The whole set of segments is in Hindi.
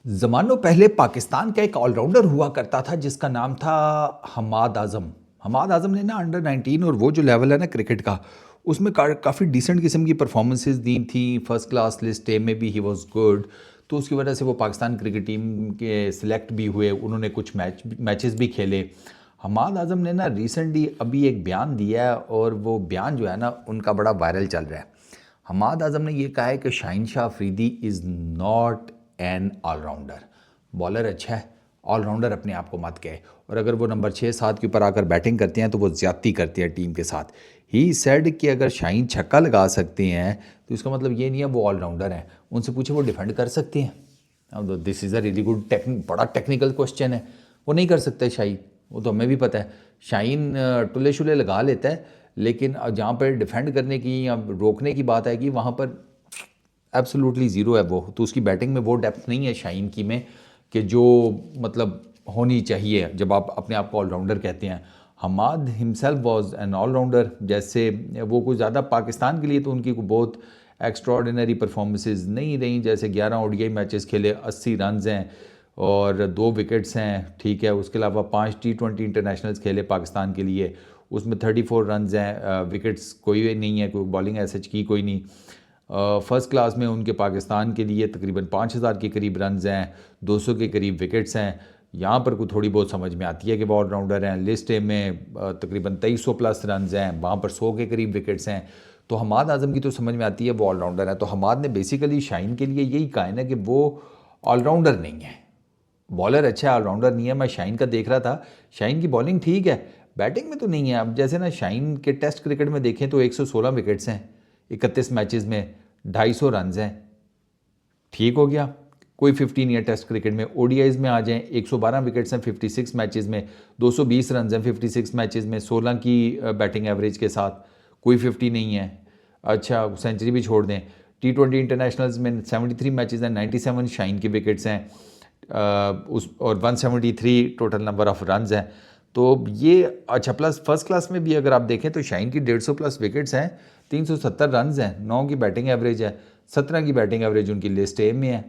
ज़मानों पहले पाकिस्तान का एक ऑलराउंडर हुआ करता था जिसका नाम था हमाद आज़म। हमाद आज़म ने ना अंडर 19 और वो जो लेवल है ना क्रिकेट का, उसमें काफ़ी डिसेंट किस्म की परफॉर्मेंसेस दी थी। फर्स्ट क्लास लिस्ट ए में भी ही वाज गुड। तो उसकी वजह से वो पाकिस्तान क्रिकेट टीम के सिलेक्ट भी हुए, उन्होंने कुछ मैचेस भी खेले। हमाद आज़म ने ना रिसेंटली अभी एक बयान दिया है और वो बयान जो है ना उनका बड़ा वायरल चल रहा है। हमाद आज़म ने ये कहा है कि Shaheen Shah Afridi is not an allrounder. Bowler अच्छा है, ऑलराउंडर अपने आप को मत कहे। और अगर वो नंबर 6-7 के ऊपर आकर बैटिंग करते हैं तो वो ज़्यादती करते हैं टीम के साथ। ही सेड कि अगर शाहीन छक्का लगा सकते हैं तो इसका मतलब ये नहीं है वो ऑलराउंडर हैं। उनसे पूछे वो डिफेंड कर सकते हैं। अब this is a really good बड़ा टेक्निकल क्वेश्चन है। वो नहीं कर सकते शाहीन, वो तो हमें भी पता है। शाहीन टुल्ले शुल्ले लगा लेता है, लेकिन जहाँ पर डिफेंड करने की या रोकने की बात आएगी वहाँ पर एब्सोल्युटली ज़ीरो है वो। तो उसकी बैटिंग में वो डेप्थ नहीं है शाहीन की में कि जो मतलब होनी चाहिए जब आप अपने आप को ऑलराउंडर कहते हैं। Hammad himself was an allrounder. जैसे वो कुछ ज़्यादा पाकिस्तान के लिए तो उनकी बहुत एक्स्ट्राऑर्डिनरी परफॉर्मेंसेस नहीं रही। जैसे 11 ओडीआई मैचेस खेले, 80 रन हैं और 2 विकेट्स हैं, ठीक है। उसके अलावा 5 T20 इंटरनेशनल्स खेले पाकिस्तान के लिए, उसमें 34 रन हैं। विकेट्स कोई नहीं है, कोई बॉलिंग ऐसे की कोई नहीं। फर्स्ट क्लास में उनके पाकिस्तान के लिए तकरीबन 5000 के करीब रन्स हैं, 200 के करीब विकेट्स हैं। यहाँ पर कोई थोड़ी बहुत समझ में आती है कि वो ऑलराउंडर हैं। लिस्ट ए में तकरीबन 2300 प्लस रन्स हैं, वहाँ पर 100 के करीब विकेट्स हैं। तो हमाद आज़म की तो समझ में आती है वो ऑलराउंडर है। तो हमाद ने बेसिकली शाहीन के लिए यही कहा है ना कि वो ऑलराउंडर नहीं है। बॉलर अच्छा है, ऑलराउंडर नहीं है। मैं शाहीन का देख रहा था, शाहीन की बॉलिंग ठीक है, बैटिंग में तो नहीं है। अब जैसे ना शाहीन के टेस्ट क्रिकेट में देखें तो 116 विकेट्स हैं 31 मैचेस में, 250 रन हैं, ठीक हो गया। कोई 15 ईयर टेस्ट क्रिकेट में ओडीआईज में आ जाएं, 112 विकेट्स हैं 56 मैचेस में, 220 रन हैं 56 मैचेस में, 16 की बैटिंग एवरेज के साथ, कोई 50 नहीं है। अच्छा सेंचुरी भी छोड़ दें। T20 इंटरनेशनल्स में 73 मैचेस हैं, 97 शाहीन की विकेट्स हैं, उस और 173 टोटल नंबर ऑफ रन हैं। तो ये अच्छा प्लस फर्स्ट क्लास में भी अगर आप देखें तो शाहीन की 150 प्लस विकेट्स हैं, 370 रन हैं, 9 की बैटिंग एवरेज है, 17 की बैटिंग एवरेज उनकी लिस्ट ए में है।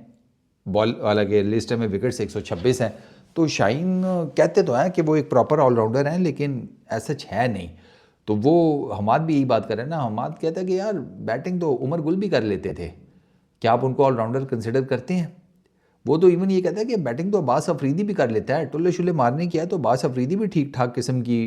बॉल वाला के लिस्ट में विकेट्स 126 हैं। तो शाहीन कहते तो हैं कि वो एक प्रॉपर ऑलराउंडर हैं, लेकिन ऐसा है नहीं। तो वो हमाद भी यही बात कर रहे हैं ना। हमाद कहता है कि यार बैटिंग तो उमर गुल भी कर लेते थे, क्या आप उनको ऑलराउंडर कंसिडर करते हैं? वो तो इवन ये कहता है कि बैटिंग तो अब्बास अफरीदी भी कर लेता है, टुल्ले शुल्ले मारने की है तो अब्बास अफरीदी भी ठीक ठाक किस्म की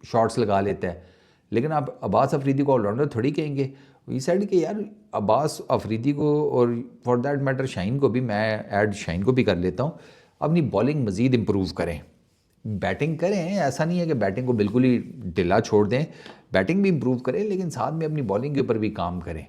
शॉट्स लगा लेता है। लेकिन आप अब्बास अफरीदी को ऑलराउंडर थोड़ी कहेंगे। ये साइड कि यार अब्बास अफरीदी को और फॉर दैट मैटर शाहीन को भी, मैं ऐड शाहीन को भी कर लेता हूँ, अपनी बॉलिंग मज़ीद इम्प्रूव करें, बैटिंग करें। ऐसा नहीं है कि बैटिंग को बिल्कुल ही ढिला छोड़ दें, बैटिंग भी इम्प्रूव करें, लेकिन साथ में अपनी बॉलिंग के ऊपर भी काम करें।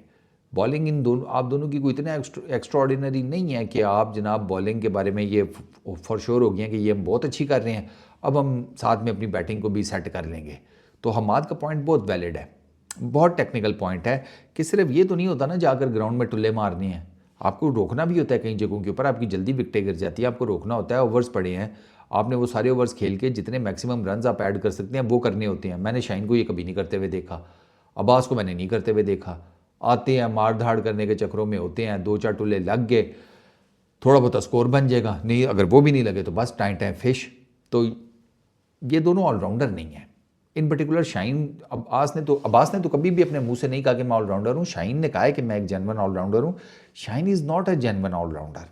बॉलिंग इन दोनों आप दोनों की कोई इतना एक्स्ट्रा ऑर्डिनरी नहीं है कि आप जनाब बॉलिंग के बारे में ये फॉर श्योर हो गया कि ये हम बहुत अच्छी कर रहे हैं, अब हम साथ में अपनी बैटिंग को भी सेट कर लेंगे। तो हमाद का पॉइंट बहुत वैलिड है, बहुत टेक्निकल पॉइंट है कि सिर्फ ये तो नहीं होता ना जाकर ग्राउंड में टुल्ले मारने हैं, आपको रोकना भी होता है। कई जगहों के ऊपर आपकी जल्दी विकटें गिर जाती है, आपको रोकना होता है। ओवर्स पड़े हैं, आपने वो सारे ओवर्स खेल के जितने मैक्सिमम रन आप ऐड कर सकते हैं वो करने होते हैं। मैंने शाहीन को ये कभी नहीं करते हुए देखा, अब्बास को मैंने नहीं करते हुए देखा। आते हैं मार धाड़ करने के चक्करों में होते हैं, 2-4 टुल्ले लग गए, थोड़ा बहुत स्कोर बन जाएगा, नहीं अगर वो भी नहीं लगे तो बस टाइम टाइम फिश। तो ये दोनों ऑलराउंडर नहीं है। इन पर्टिकुलर शाहीन अब्बास ने तो कभी भी अपने मुंह से नहीं कहा कि मैं ऑलराउंडर हूँ। शाहीन ने कहा है कि मैं एक जेन्युइन ऑलराउंडर हूँ। Shaheen is not a genuine allrounder,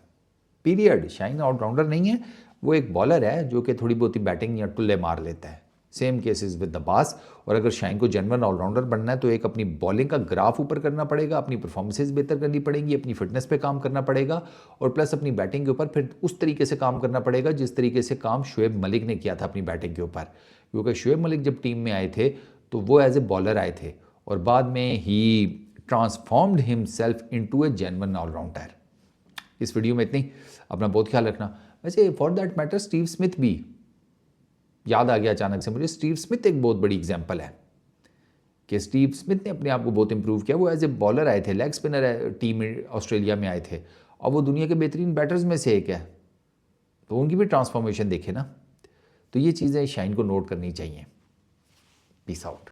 period. Shaheen allrounder नहीं है, वो एक बॉलर है जो कि थोड़ी बहुत ही बैटिंग या टुल्ले मार लेता है। Same cases with Abbas. और अगर शाहीन को जेन्युइन ऑलराउंडर बनना है तो एक अपनी बॉलिंग का ग्राफ ऊपर करना पड़ेगा, अपनी परफॉर्मेंसेज बेहतर करनी पड़ेगी, अपनी फिटनेस पे काम करना पड़ेगा, और प्लस अपनी बैटिंग के ऊपर फिर उस तरीके से काम करना पड़ेगा जिस तरीके से काम शुएब मलिक ने किया था अपनी बैटिंग के ऊपर। क्योंकि शुएब मलिक जब टीम में आए थे तो वो एज ए बॉलर आए थे और बाद में ही ट्रांसफॉर्म्ड हिमसेल्फ इनटू ए जेन्युइन ऑलराउंडर। इस वीडियो में इतनी, अपना बहुत ख्याल रखना। वैसे for that matter Steve Smith भी, याद आ गया अचानक से मुझे, स्टीव स्मिथ एक बहुत बड़ी एग्जांपल है कि स्टीव स्मिथ ने अपने आप को बहुत इंप्रूव किया। वो एज ए बॉलर आए थे, लेग स्पिनर टीम ऑस्ट्रेलिया में आए थे, और वो दुनिया के बेहतरीन बैटर्स में से एक है। तो उनकी भी ट्रांसफॉर्मेशन देखे ना। तो ये चीज़ें शाहीन को नोट करनी चाहिए। Peace out.